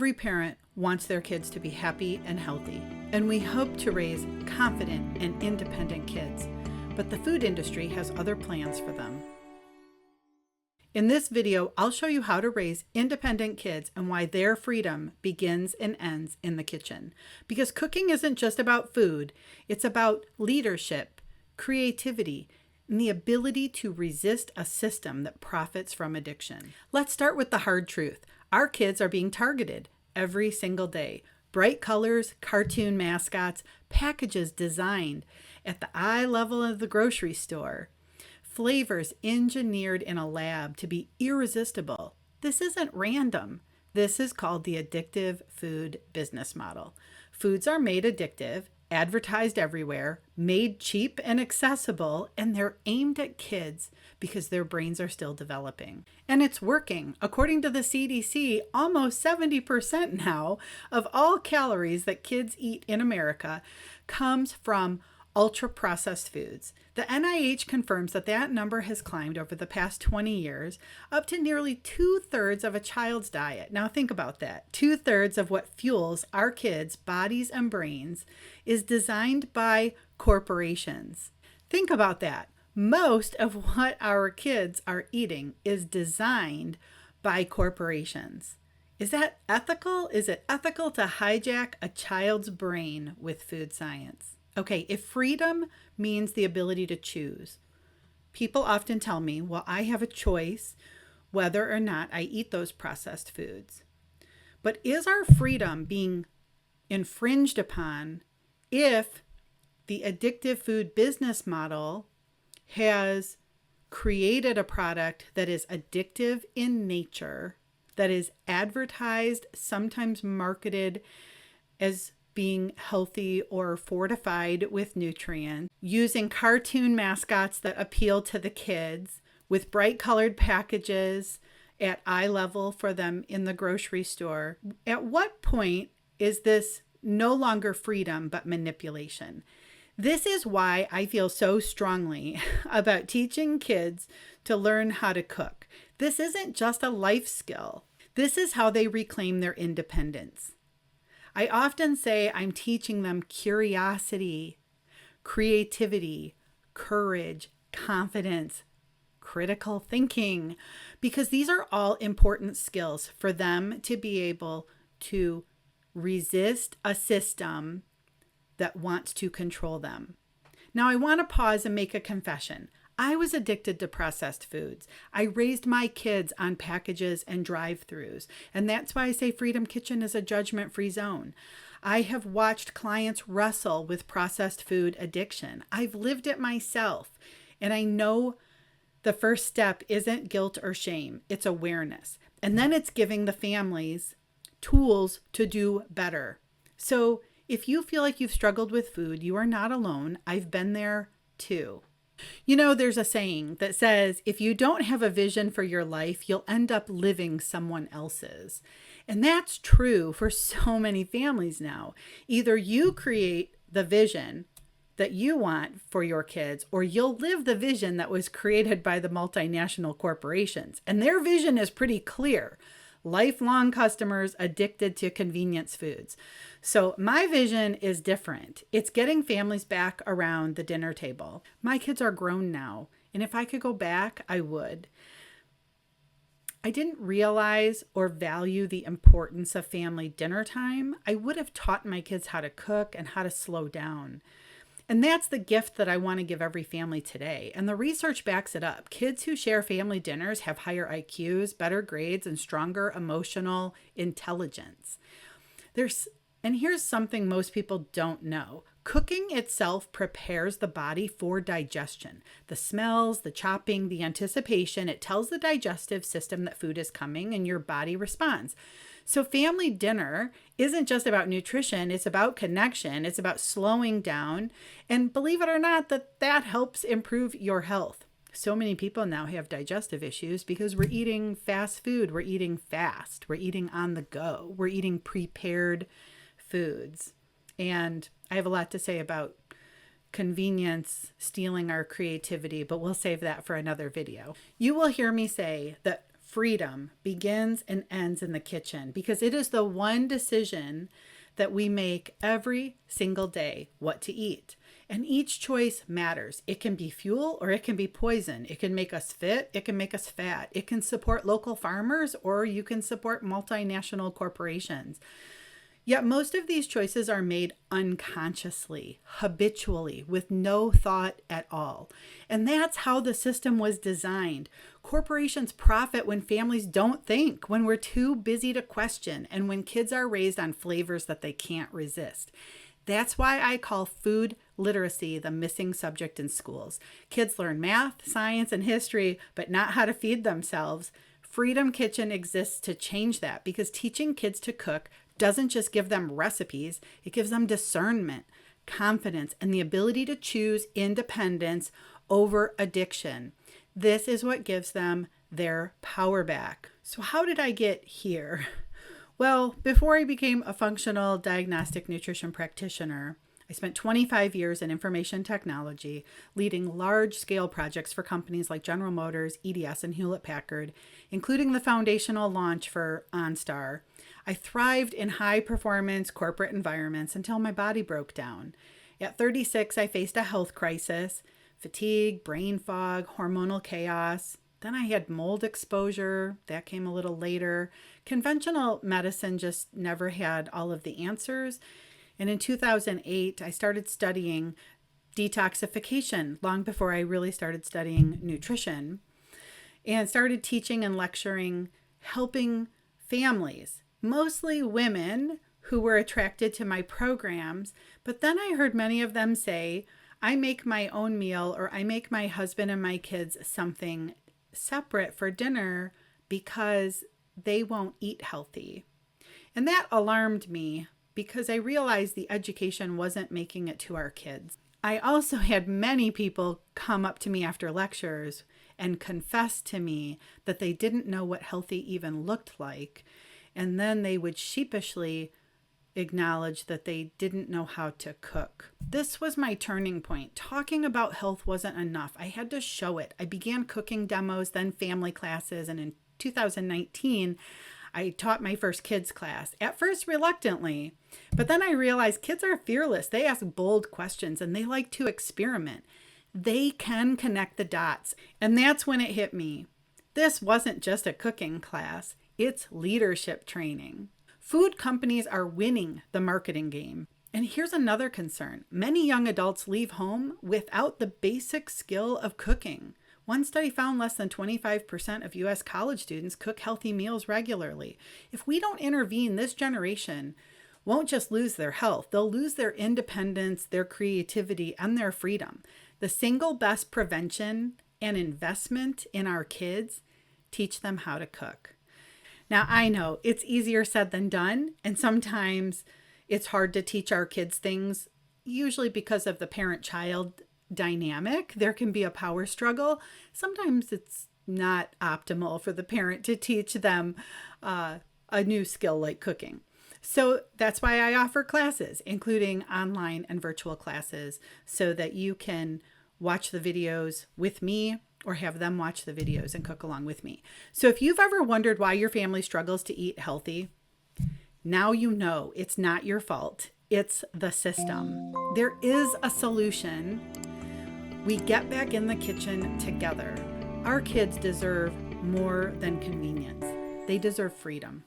Every parent wants their kids to be happy and healthy, and we hope to raise confident and independent kids, but the food industry has other plans for them. In this video, I'll show you how to raise independent kids and why their freedom begins and ends in the kitchen. Because cooking isn't just about food, it's about leadership, creativity, and the ability to resist a system that profits from addiction. Let's start with the hard truth. Our kids are being targeted every single day. Bright colors, cartoon mascots, packages designed at the eye level of the grocery store, flavors engineered in a lab to be irresistible. This isn't random. This is called the Addictive Food Business Model. Foods are made addictive, advertised everywhere, made cheap and accessible, and they're aimed at kids because their brains are still developing. And it's working. According to the CDC, almost 70% now of all calories that kids eat in America comes from ultra-processed foods. The NIH confirms that that number has climbed over the past 20 years up to nearly 2/3 of a child's diet. Now think about that. 2/3 of what fuels our kids' bodies and brains is designed by corporations. Think about that. Most of what our kids are eating is designed by corporations. Is that ethical? Is it ethical to hijack a child's brain with food science? Okay, if freedom means the ability to choose, people often tell me, well, I have a choice whether or not I eat those processed foods. But is our freedom being infringed upon if the addictive food business model has created a product that is addictive in nature, that is advertised, sometimes marketed as being healthy or fortified with nutrients, using cartoon mascots that appeal to the kids, with bright colored packages at eye level for them in the grocery store? At what point is this no longer freedom but manipulation? This is why I feel so strongly about teaching kids to learn how to cook. This isn't just a life skill. This is how they reclaim their independence. I often say I'm teaching them curiosity, creativity, courage, confidence, critical thinking, because these are all important skills for them to be able to resist a system that wants to control them. Now, I want to pause and make a confession. I was addicted to processed foods. I raised my kids on packages and drive-thrus, and that's why I say Freedom Kitchen is a judgment-free zone. I have watched clients wrestle with processed food addiction. I've lived it myself, and I know the first step isn't guilt or shame, it's awareness. And then it's giving the families tools to do better. So if you feel like you've struggled with food, you are not alone. I've been there too. You know, there's a saying that says, if you don't have a vision for your life, you'll end up living someone else's. And that's true for so many families now. Either you create the vision that you want for your kids, or you'll live the vision that was created by the multinational corporations. And their vision is pretty clear. Lifelong customers addicted to convenience foods. So my vision is different. It's getting families back around the dinner table. My kids are grown now, and if I could go back, I would. I didn't realize or value the importance of family dinner time. I would have taught my kids how to cook and how to slow down. And that's the gift that I want to give every family today. And the research backs it up. Kids who share family dinners have higher IQs, better grades, and stronger emotional intelligence. And here's something most people don't know. Cooking itself prepares the body for digestion. The smells, the chopping, the anticipation, it tells the digestive system that food is coming and your body responds. So family dinner isn't just about nutrition, it's about connection, it's about slowing down. And believe it or not, that helps improve your health. So many people now have digestive issues because we're eating fast food, we're eating fast, we're eating on the go, we're eating prepared foods. And I have a lot to say about convenience stealing our creativity, but we'll save that for another video. You will hear me say that freedom begins and ends in the kitchen because it is the one decision that we make every single day what to eat. And each choice matters. It can be fuel or it can be poison. It can make us fit. It can make us fat. It can support local farmers or you can support multinational corporations. Yet most of these choices are made unconsciously, habitually, with no thought at all. And that's how the system was designed. Corporations profit when families don't think, when we're too busy to question, and when kids are raised on flavors that they can't resist. That's why I call food literacy the missing subject in schools. Kids learn math, science, and history, but not how to feed themselves. Freedom Kitchen exists to change that because teaching kids to cook doesn't just give them recipes, it gives them discernment, confidence, and the ability to choose independence over addiction. This is what gives them their power back. So how did I get here? Well, before I became a functional diagnostic nutrition practitioner, I spent 25 years in information technology, leading large-scale projects for companies like General Motors, EDS, and Hewlett-Packard, including the foundational launch for OnStar. I thrived in high-performance corporate environments until my body broke down. At 36, I faced a health crisis, fatigue, brain fog, hormonal chaos. Then I had mold exposure. That came a little later. Conventional medicine just never had all of the answers. And in 2008, I started studying detoxification long before I really started studying nutrition and started teaching and lecturing, helping families, mostly women who were attracted to my programs. But then I heard many of them say, I make my own meal or I make my husband and my kids something separate for dinner because they won't eat healthy. And that alarmed me because I realized the education wasn't making it to our kids. I also had many people come up to me after lectures and confess to me that they didn't know what healthy even looked like. And then they would sheepishly acknowledge that they didn't know how to cook. This was my turning point. Talking about health wasn't enough. I had to show it. I began cooking demos, then family classes, and in 2019, I taught my first kids class, at first reluctantly, but then I realized kids are fearless. They ask bold questions and they like to experiment. They can connect the dots. And that's when it hit me. This wasn't just a cooking class, it's leadership training. Food companies are winning the marketing game. And here's another concern. Many young adults leave home without the basic skill of cooking. One study found less than 25% of U.S. college students cook healthy meals regularly. If we don't intervene, this generation won't just lose their health, they'll lose their independence, their creativity, and their freedom. The single best prevention and investment in our kids, teach them how to cook. Now, I know it's easier said than done, and sometimes it's hard to teach our kids things, usually because of the parent-child dynamic. There can be a power struggle. Sometimes it's not optimal for the parent to teach them a new skill like cooking. So that's why I offer classes, including online and virtual classes, so that you can watch the videos with me or have them watch the videos and cook along with me. So if you've ever wondered why your family struggles to eat healthy, now you know it's not your fault. It's the system. There is a solution. We get back in the kitchen together. Our kids deserve more than convenience. They deserve freedom.